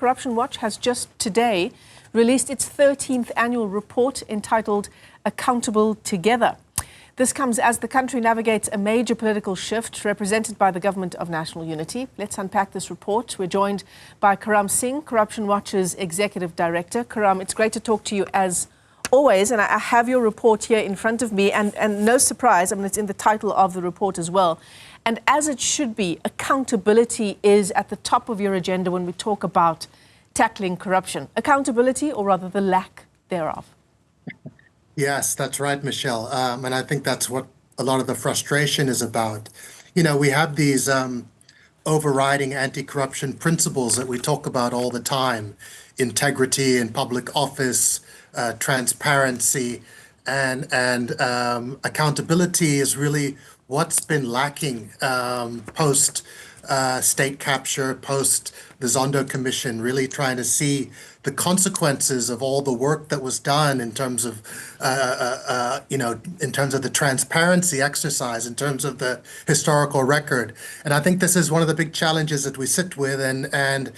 Corruption Watch has just today released its 13th annual report entitled Accountable Together. This comes as the country navigates a major political shift represented by the Government of National Unity. Let's unpack this report. We're joined by Karam Singh, Corruption Watch's Executive Director. Karam, it's great to talk to you as always, and I have your report here in front of me, and no surprise, I mean, it's in the title of the report as well. And as it should be, accountability is at the top of your agenda when we talk about tackling corruption. Accountability, or rather the lack thereof. Yes, that's right, Michelle. And I think that's what a lot of the frustration is about. You know, we have these overriding anti-corruption principles that we talk about all the time: integrity in public office, transparency, and accountability is really what's been lacking post state capture, post the Zondo Commission, really trying to see the consequences of all the work that was done in terms of, in terms of the transparency exercise, in terms of the historical record. And I think this is one of the big challenges that we sit with. And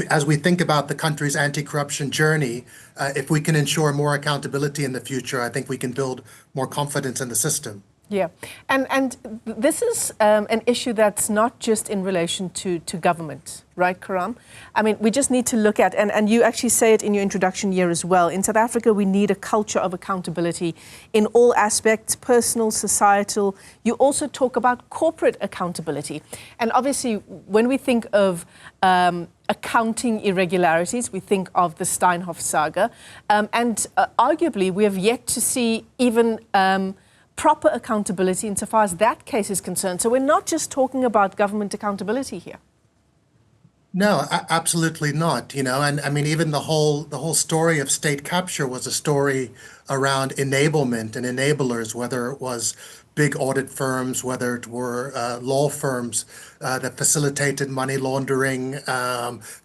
as we think about the country's anti-corruption journey, if we can ensure more accountability in the future, I think we can build more confidence in the system. Yeah, and this is an issue that's not just in relation to government, right, Karam? I mean, we just need to look at, and you actually say it in your introduction here as well, in South Africa we need a culture of accountability in all aspects, personal, societal. You also talk about corporate accountability. And obviously, when we think of accounting irregularities, we think of the Steinhoff saga, and arguably we have yet to see even proper accountability insofar as that case is concerned. So we're not just talking about government accountability here. No, absolutely not. You know, and I mean, even the whole story of state capture was a story around enablement and enablers, whether it was big audit firms, whether it were law firms that facilitated money laundering,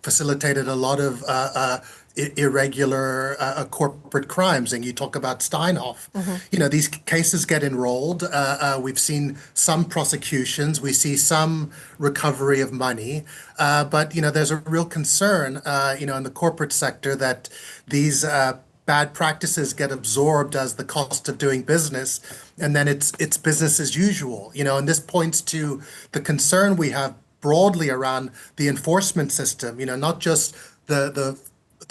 facilitated a lot of irregular corporate crimes. And you talk about Steinhoff. You know, these cases get enrolled. We've seen some prosecutions. We see some recovery of money. But, you know, there's a real concern, in the corporate sector that these bad practices get absorbed as the cost of doing business, and then it's business as usual. You know, and this points to the concern we have broadly around the enforcement system. You know, not just the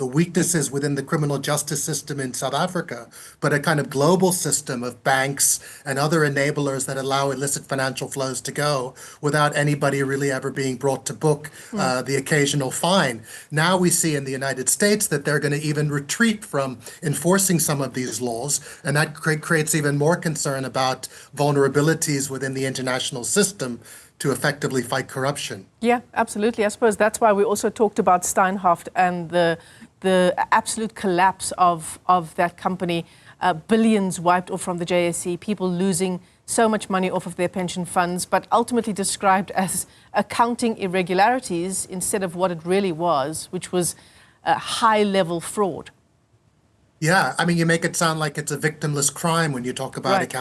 weaknesses within the criminal justice system in South Africa, but a kind of global system of banks and other enablers that allow illicit financial flows to go without anybody really ever being brought to book, the occasional fine. Now we see in the United States that they're going to even retreat from enforcing some of these laws, and that creates even more concern about vulnerabilities within the international system to effectively fight corruption. Yeah, absolutely. I suppose that's why we also talked about Steinhoff and the absolute collapse of that company, billions wiped off from the JSE, people losing so much money off of their pension funds, but ultimately described as accounting irregularities instead of what it really was, which was a high-level fraud. Yeah, I mean, you make it sound like it's a victimless crime when you talk about Right.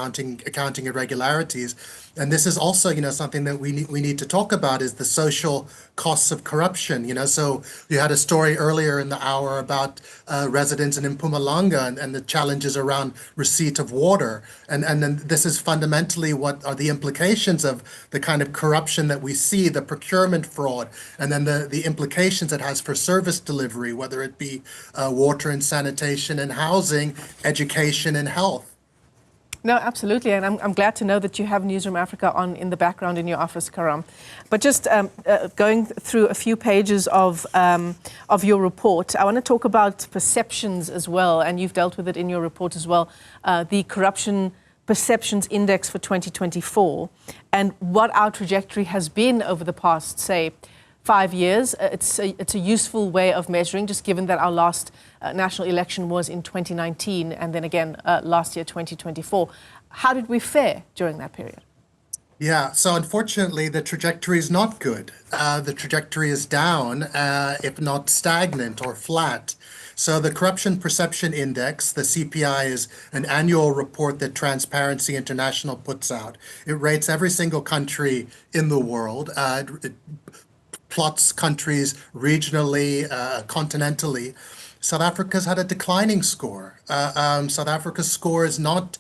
accounting irregularities. And this is also, something that we need to talk about is the social costs of corruption. You know, so you had a story earlier in the hour about residents in Mpumalanga and the challenges around receipt of water. And then this is fundamentally what are the implications of the kind of corruption that we see, the procurement fraud, and then the implications it has for service delivery, whether it be water and sanitation and housing, education and health. No, absolutely, and I'm glad to know that you have Newzroom Afrika on in the background in your office, Karam. But just going through a few pages of your report, I want to talk about perceptions as well, and you've dealt with it in your report as well, the Corruption Perceptions Index for 2024, and what our trajectory has been over the past, say, 5 years. It's a useful way of measuring, just given that our last national election was in 2019 and then again last year, 2024. How did we fare during that period? Yeah, so unfortunately, the trajectory is not good. The trajectory is down, if not stagnant or flat. So the Corruption Perception Index, the CPI, is an annual report that Transparency International puts out. It rates every single country in the world. It plots countries regionally, continentally, South Africa's had a declining score. South Africa's score is not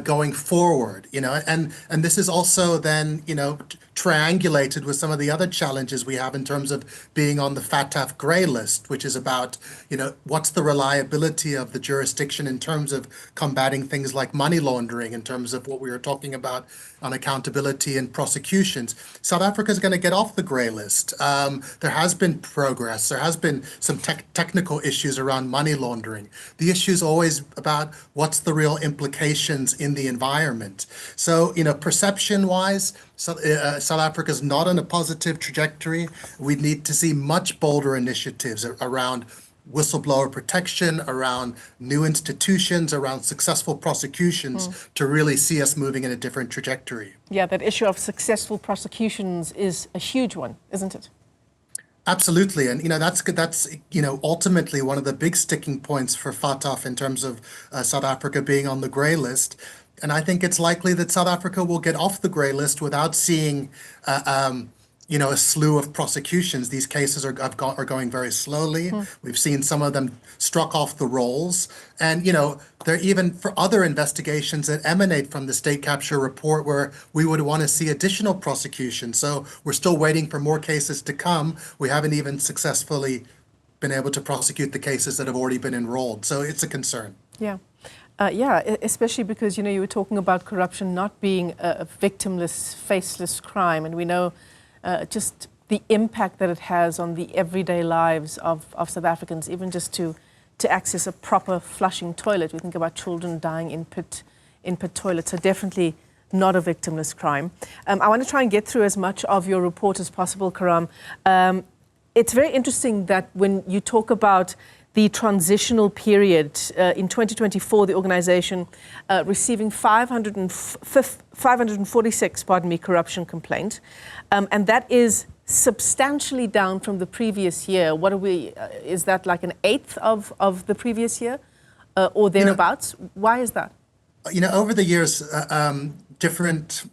going forward, and this is also then, triangulated with some of the other challenges we have in terms of being on the FATF grey list, which is about, what's the reliability of the jurisdiction in terms of combating things like money laundering, in terms of what we were talking about on accountability and prosecutions. South Africa is going to get off the grey list. There has been progress. There has been some technical issues around money laundering. The issue is always about what's the real implications in the environment. So, perception-wise, South Africa is not on a positive trajectory. We need to see much bolder initiatives around whistleblower protection, around new institutions, around successful prosecutions to really see us moving in a different trajectory. Yeah, that issue of successful prosecutions is a huge one, isn't it? Absolutely. And, that's ultimately one of the big sticking points for FATF in terms of South Africa being on the grey list. And I think it's likely that South Africa will get off the grey list without seeing, a slew of prosecutions. These cases are going very slowly. We've seen some of them struck off the rolls. And, there are even for other investigations that emanate from the state capture report where we would want to see additional prosecution. So we're still waiting for more cases to come. We haven't even successfully been able to prosecute the cases that have already been enrolled. So it's a concern. Yeah. Especially because, you were talking about corruption not being a victimless, faceless crime. And we know just the impact that it has on the everyday lives of South Africans, even just to access a proper flushing toilet. We think about children dying in pit toilets. So definitely not a victimless crime. I want to try and get through as much of your report as possible, Karam. It's very interesting that when you talk about the transitional period in 2024, the organization receiving 546, corruption complaints, and that is substantially down from the previous year. What are we? Is that like an eighth of the previous year, or thereabouts? Why is that? Over the years, different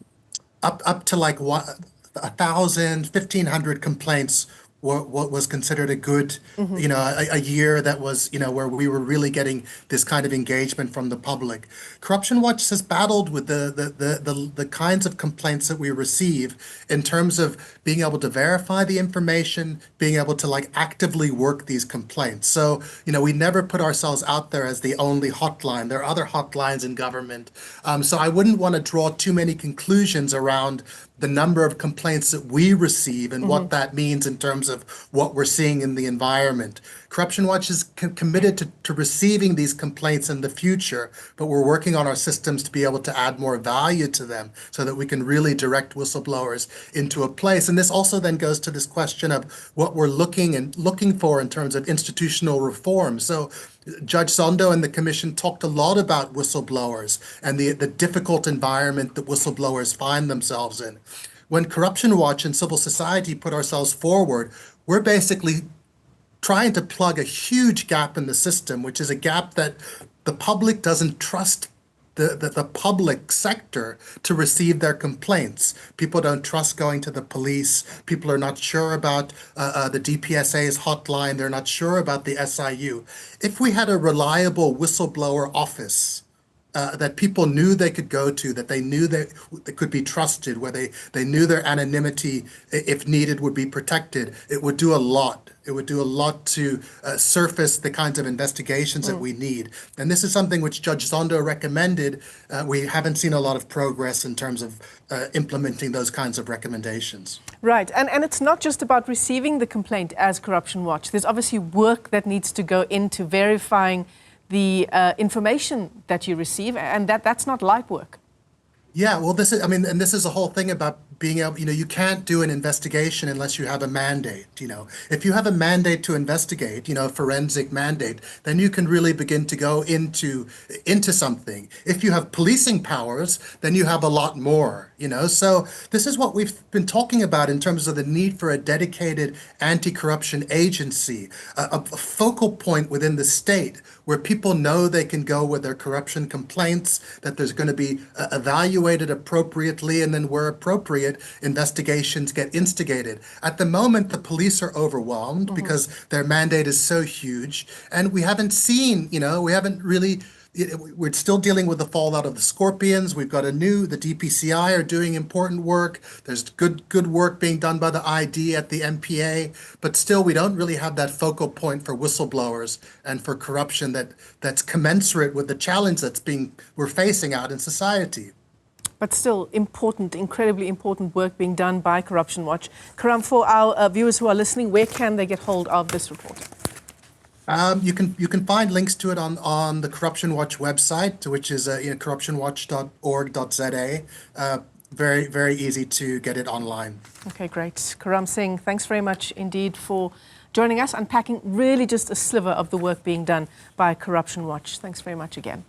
up to like 1,000, 1,500 complaints what was considered a good, a year that was, where we were really getting this kind of engagement from the public. Corruption Watch has battled with the kinds of complaints that we receive in terms of being able to verify the information, being able to actively work these complaints. So, we never put ourselves out there as the only hotline. There are other hotlines in government. So I wouldn't want to draw too many conclusions around the number of complaints that we receive and what that means in terms of what we're seeing in the environment. Corruption Watch is committed to receiving these complaints in the future, but we're working on our systems to be able to add more value to them so that we can really direct whistleblowers into a place. And this also then goes to this question of what we're looking for in terms of institutional reform. So Judge Zondo and the Commission talked a lot about whistleblowers and the difficult environment that whistleblowers find themselves in. When Corruption Watch and civil society put ourselves forward, we're basically trying to plug a huge gap in the system, which is a gap that the public doesn't trust the public sector to receive their complaints. People don't trust going to the police. People are not sure about the DPSA's hotline. They're not sure about the SIU. If we had a reliable whistleblower office that people knew they could go to, that they knew that they could be trusted, where they knew their anonymity, if needed, would be protected, it would do a lot. It would do a lot to surface the kinds of investigations that we need. And this is something which Judge Zondo recommended. We haven't seen a lot of progress in terms of implementing those kinds of recommendations. Right. And it's not just about receiving the complaint as Corruption Watch. There's obviously work that needs to go into verifying the information that you receive, and that's not light work. Yeah, well, this is the whole thing about being able, you can't do an investigation unless you have a mandate. If you have a mandate to investigate, a forensic mandate, then you can really begin to go into something. If you have policing powers, then you have a lot more, So this is what we've been talking about in terms of the need for a dedicated anti-corruption agency, a focal point within the state where people know they can go with their corruption complaints, that there's going to be evaluated appropriately, and then where appropriate, appropriate, investigations get instigated. At the moment, the police are overwhelmed because their mandate is so huge, and we haven't seen, we haven't really. We're still dealing with the fallout of the Scorpions. We've got the DPCI are doing important work. There's good work being done by the ID at the MPA, but still we don't really have that focal point for whistleblowers and for corruption that's commensurate with the challenge we're facing out in society. But still important, incredibly important work being done by Corruption Watch. Karam, for our viewers who are listening, where can they get hold of this report? You can find links to it on the Corruption Watch website, which is corruptionwatch.org.za. Very, very easy to get it online. Okay, great. Karam Singh, thanks very much indeed for joining us, unpacking really just a sliver of the work being done by Corruption Watch. Thanks very much again.